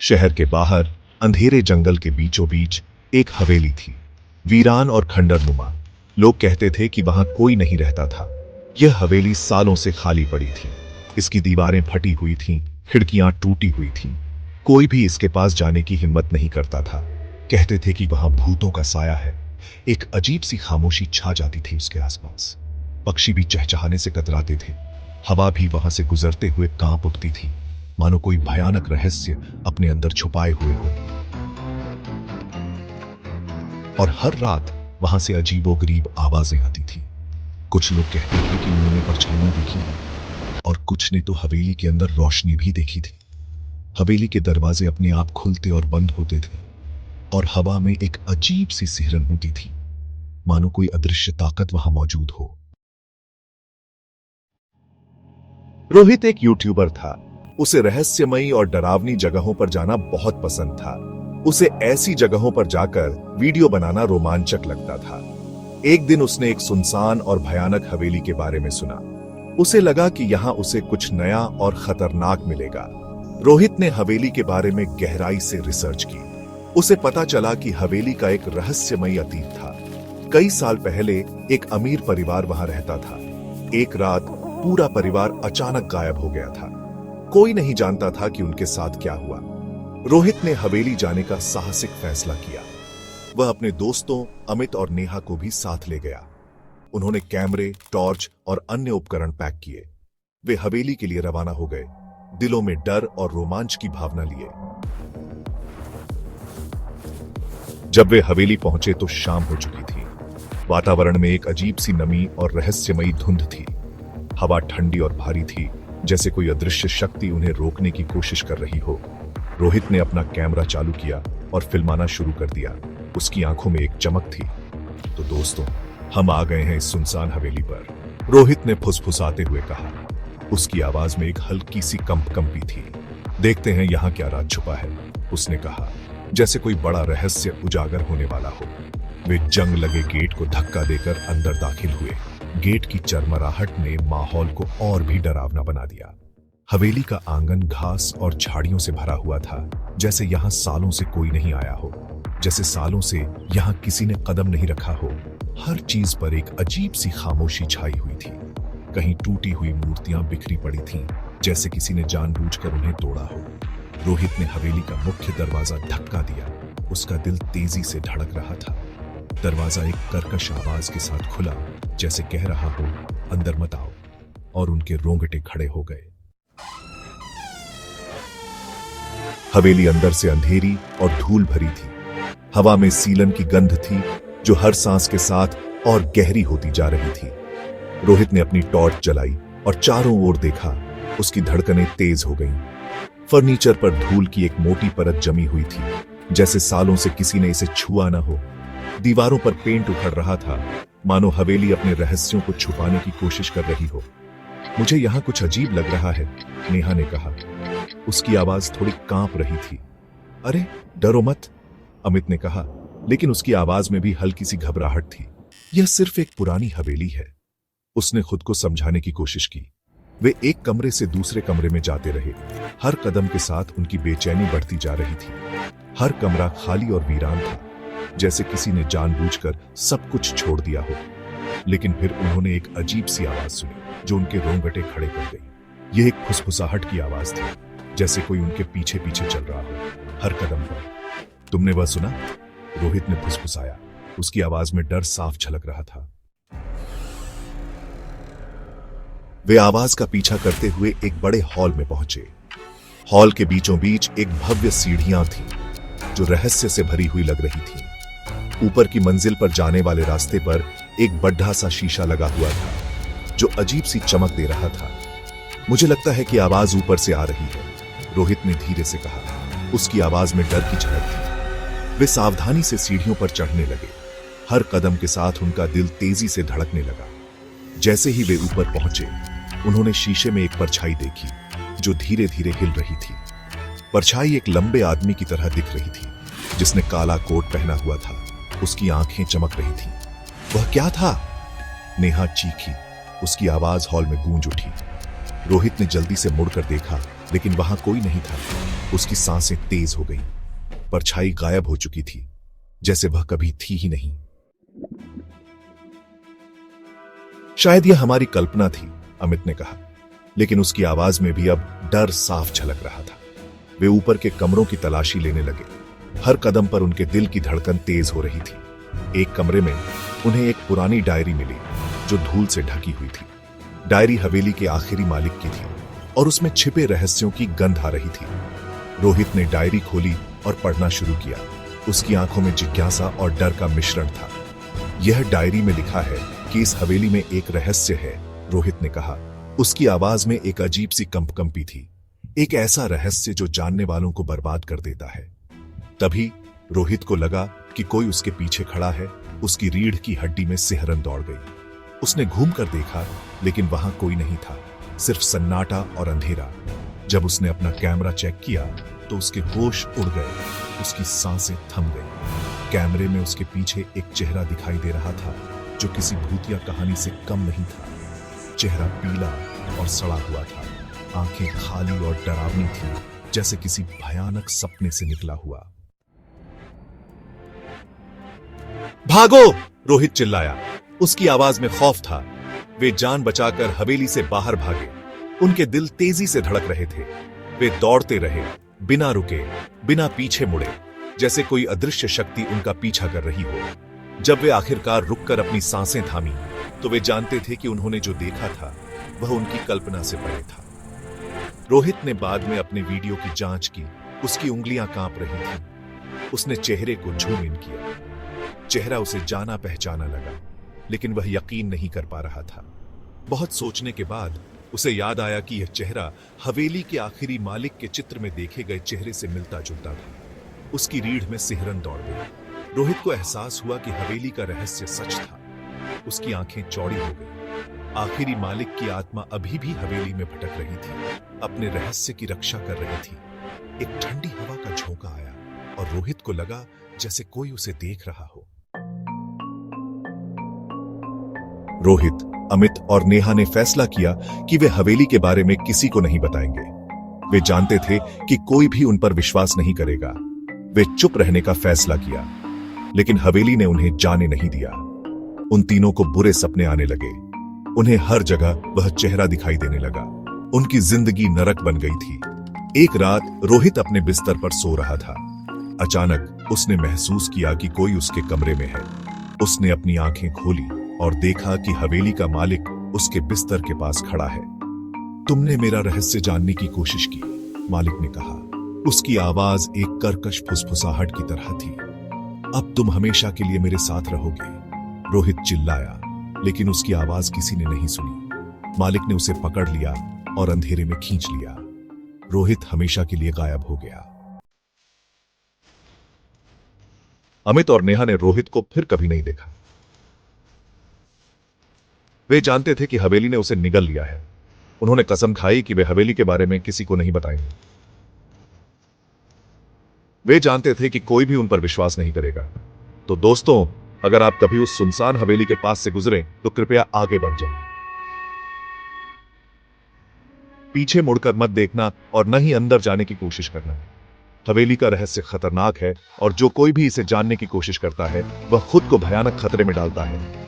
शहर के बाहर अंधेरे जंगल के बीचों बीच एक हवेली थी, वीरान और खंडरनुमा। लोग कहते थे कि वहां कोई नहीं रहता था। यह हवेली सालों से खाली पड़ी थी। इसकी दीवारें फटी हुई थीं, खिड़कियां टूटी हुई थीं। कोई भी इसके पास जाने की हिम्मत नहीं करता था। कहते थे कि वहां भूतों का साया है। एक अजीब सी खामोशी छा जाती थी उसके आसपास। पक्षी भी चहचहाने से कतराते थे। हवा भी वहां से गुजरते हुए कांप उठती थी, मानो कोई भयानक रहस्य अपने अंदर छुपाए हुए हो। और हर रात वहां से अजीबोगरीब आवाजें आती थी। कुछ लोग कहते थे कि उन्होंने परछाइयां देखी हैं, और कुछ ने तो हवेली के अंदर रोशनी भी देखी थी। हवेली के दरवाजे अपने आप खुलते और बंद होते थे, और हवा में एक अजीब सी सिहरन होती थी, मानो कोई अदृश्य ताकत वहां मौजूद हो। रोहित एक यूट्यूबर था। उसे रहस्यमयी और डरावनी जगहों पर जाना बहुत पसंद था। उसे ऐसी जगहों पर जाकर वीडियो बनाना रोमांचक लगता था। एक दिन उसने एक सुनसान और भयानक हवेली के बारे में सुना। उसे लगा कि यहां उसे कुछ नया और खतरनाक मिलेगा। रोहित ने हवेली के बारे में गहराई से रिसर्च की। उसे पता चला कि हवेली का एक रहस्यमयी अतीत था। कई साल पहले एक अमीर परिवार वहां रहता था। एक रात पूरा परिवार अचानक गायब हो गया था। कोई नहीं जानता था कि उनके साथ क्या हुआ। रोहित ने हवेली जाने का साहसिक फैसला किया। वह अपने दोस्तों अमित और नेहा को भी साथ ले गया। उन्होंने कैमरे, टॉर्च और अन्य उपकरण पैक किए। वे हवेली के लिए रवाना हो गए, दिलों में डर और रोमांच की भावना लिए। जब वे हवेली पहुंचे तो शाम हो चुकी थी। वातावरण में एक अजीब सी नमी और रहस्यमयी धुंध थी। हवा ठंडी और भारी थी, जैसे कोई अदृश्य शक्ति उन्हें रोकने की कोशिश कर रही हो। रोहित ने अपना कैमरा चालू किया और फिल्माना शुरू कर दिया। उसकी आंखों में एक चमक थी। तो दोस्तों, हम आ गए हैं इस सुनसान हवेली पर, रोहित ने फुसफुसाते हुए कहा। उसकी आवाज में एक हल्की सी कंपी थी। देखते हैं यहां क्या राज छुपा है, उसने कहा, जैसे कोई बड़ा रहस्य उजागर होने वाला हो। वे जंग लगे गेट को धक्का देकर अंदर दाखिल हुए। गेट की चरमराहट ने माहौल को और भी डरावना बना दिया। हवेली का आंगन घास और झाड़ियों से भरा हुआ था, जैसे यहां सालों से कोई नहीं आया हो, जैसे सालों से यहां किसी ने कदम नहीं रखा हो। हर चीज पर एक अजीब सी खामोशी छाई हुई थी। कहीं टूटी हुई मूर्तियां बिखरी पड़ी थीं, जैसे किसी ने जानबूझकर उन्हें तोड़ा हो। रोहित ने हवेली का मुख्य दरवाजा धक्का दिया। उसका दिल तेजी से धड़क रहा था। दरवाजा एक कर्कश आवाज के साथ खुला, जैसे कह रहा हो, अंदर मत आओ, और उनके रोंगटे खड़े हो गए। हवेली अंदर से अंधेरी और धूल भरी थी। हवा में सीलन की गंध थी, जो हर सांस के साथ और गहरी होती जा रही थी। रोहित ने अपनी टॉर्च जलाई और चारों ओर देखा। उसकी धड़कनें तेज हो गईं। फर्नीचर पर धूल की एक मोटी परत जमी हुई थी, जैसे सालों से किसी ने इसे छुआ न हो। दीवारों पर पेंट उखड़ रहा था, मानो हवेली अपने रहस्यों को छुपाने की कोशिश कर रही हो। मुझे यहां कुछ अजीब लग रहा है, नेहा ने कहा। उसकी आवाज थोड़ी कांप रही थी। अरे डरो मत, अमित ने कहा, लेकिन उसकी आवाज में भी हल्की सी घबराहट थी। यह सिर्फ एक पुरानी हवेली है, उसने खुद को समझाने की कोशिश की। वे एक कमरे से दूसरे कमरे में जाते रहे। हर कदम के साथ उनकी बेचैनी बढ़ती जा रही थी। हर कमरा खाली और वीरान था, जैसे किसी ने जानबूझकर सब कुछ छोड़ दिया हो। लेकिन फिर उन्होंने एक अजीब सी आवाज सुनी, जो उनके रोंगटे खड़े कर गई। यह एक फुसफुसाहट की आवाज थी, जैसे कोई उनके पीछे पीछे चल रहा हो, हर कदम पर। तुमने वह सुना? रोहित ने फुसफुसाया। उसकी आवाज में डर साफ झलक रहा था। वे आवाज का पीछा करते हुए एक बड़े हॉल में पहुंचे। हॉल के बीचों बीच एक भव्य सीढ़ियां थीं, जो रहस्य से भरी हुई लग रही थीं। ऊपर की मंजिल पर जाने वाले रास्ते पर एक बड़ा सा शीशा लगा हुआ था, जो अजीब सी चमक दे रहा था। मुझे लगता है कि आवाज ऊपर से आ रही है, रोहित ने धीरे से कहा। उसकी आवाज में डर की झलक थी। वे सावधानी से सीढ़ियों पर चढ़ने लगे। हर कदम के साथ उनका दिल तेजी से धड़कने लगा। जैसे ही वे ऊपर पहुंचे, उन्होंने शीशे में एक परछाई देखी, जो धीरे धीरे हिल रही थी। परछाई एक लंबे आदमी की तरह दिख रही थी, जिसने काला कोट पहना हुआ था। उसकी आंखें चमक रही थीं। वह क्या था? नेहा चीखी। उसकी आवाज हॉल में गूंज उठी। रोहित ने जल्दी से मुड़कर देखा, लेकिन वहां कोई नहीं था। उसकी सांसें तेज हो गई। परछाई गायब हो चुकी थी, जैसे वह कभी थी ही नहीं। शायद यह हमारी कल्पना थी, अमित ने कहा, लेकिन उसकी आवाज में भी अब डर साफ झलक रहा था। वे ऊपर के कमरों की तलाशी लेने लगे। हर कदम पर उनके दिल की धड़कन तेज हो रही थी। एक कमरे में उन्हें एक पुरानी डायरी मिली, जो धूल से ढकी हुई थी। डायरी हवेली के आखिरी मालिक की थी और उसमें छिपे रहस्यों की गंध आ रही थी। रोहित ने डायरी खोली और पढ़ना शुरू किया। उसकी आंखों में जिज्ञासा और डर का मिश्रण था। यह डायरी में लिखा है कि इस हवेली में एक रहस्य है, रोहित ने कहा। उसकी आवाज में एक अजीब सी कंपकंपी थी। एक ऐसा रहस्य जो जानने वालों को बर्बाद कर देता है। तभी रोहित को लगा कि कोई उसके पीछे खड़ा है। उसकी रीढ़ की हड्डी में सिहरन दौड़ गई। उसने घूमकर देखा, लेकिन वहां कोई नहीं था, सिर्फ सन्नाटा और अंधेरा। जब उसने अपना कैमरा चेक किया तो उसके होश उड़ गए। उसकी सांसें थम गई। कैमरे में उसके पीछे एक चेहरा दिखाई दे रहा था, जो किसी भूतिया कहानी से कम नहीं था। चेहरा पीला और सड़ा हुआ था। आंखें खाली और डरावनी थी, जैसे किसी भयानक सपने से निकला हुआ। भागो! रोहित चिल्लाया। उसकी आवाज में खौफ था। वे जान बचाकर हवेली से बाहर भागे। उनके दिल तेजी से धड़क रहे थे। वे दौड़ते रहे, बिना रुके, बिना पीछे मुड़े, जैसे कोई अदृश्य शक्ति उनका पीछा कर रही हो। जब वे आखिरकार रुककर अपनी सांसें थामी, तो वे जानते थे कि उन्होंने जो देखा था वह उनकी कल्पना से परे था। रोहित ने बाद में अपने वीडियो की जांच की। उसकी उंगलियां कांप रही थीं। उसने चेहरे को झूम इन किया। चेहरा उसे जाना पहचाना लगा, लेकिन वह यकीन नहीं कर पा रहा था। बहुत सोचने के बाद उसे याद आया कि यह चेहरा हवेली के आखिरी मालिक के चित्र में देखे गए चेहरे से मिलता जुलता था। उसकी रीढ़ में सिहरन दौड़ गई। रोहित को एहसास हुआ कि हवेली का रहस्य सच था। उसकी आंखें चौड़ी हो गई। आखिरी मालिक की आत्मा अभी भी हवेली में भटक रही थी, अपने रहस्य की रक्षा कर रही थी। एक ठंडी हवा का झोंका आया और रोहित को लगा जैसे कोई उसे देख रहा हो। रोहित, अमित और नेहा ने फैसला किया कि वे हवेली के बारे में किसी को नहीं बताएंगे। वे जानते थे कि कोई भी उन पर विश्वास नहीं करेगा। वे चुप रहने का फैसला किया, लेकिन हवेली ने उन्हें जाने नहीं दिया। उन तीनों को बुरे सपने आने लगे। उन्हें हर जगह वह चेहरा दिखाई देने लगा। उनकी जिंदगी नरक बन गई थी। एक रात रोहित अपने बिस्तर पर सो रहा था। अचानक उसने महसूस किया कि कोई उसके कमरे में है। उसने अपनी आंखें खोली और देखा कि हवेली का मालिक उसके बिस्तर के पास खड़ा है। तुमने मेरा रहस्य जानने की कोशिश की, मालिक ने कहा। उसकी आवाज एक कर्कश फुसफुसाहट की तरह थी। अब तुम हमेशा के लिए मेरे साथ रहोगे, रोहित चिल्लाया, लेकिन उसकी आवाज किसी ने नहीं सुनी। मालिक ने उसे पकड़ लिया और अंधेरे में खींच लिया। रोहित हमेशा के लिए गायब हो गया। अमित और नेहा ने रोहित को फिर कभी नहीं देखा। वे जानते थे कि हवेली ने उसे निगल लिया है। उन्होंने कसम खाई कि वे हवेली के बारे में किसी को नहीं बताएंगे। वे जानते थे कि कोई भी उन पर विश्वास नहीं करेगा। तो दोस्तों, अगर आप कभी उस सुनसान हवेली के पास से गुजरे तो कृपया आगे बढ़ जाएं। पीछे मुड़कर मत देखना और न ही अंदर जाने की कोशिश करना। हवेली का रहस्य खतरनाक है और जो कोई भी इसे जानने की कोशिश करता है वह खुद को भयानक खतरे में डालता है।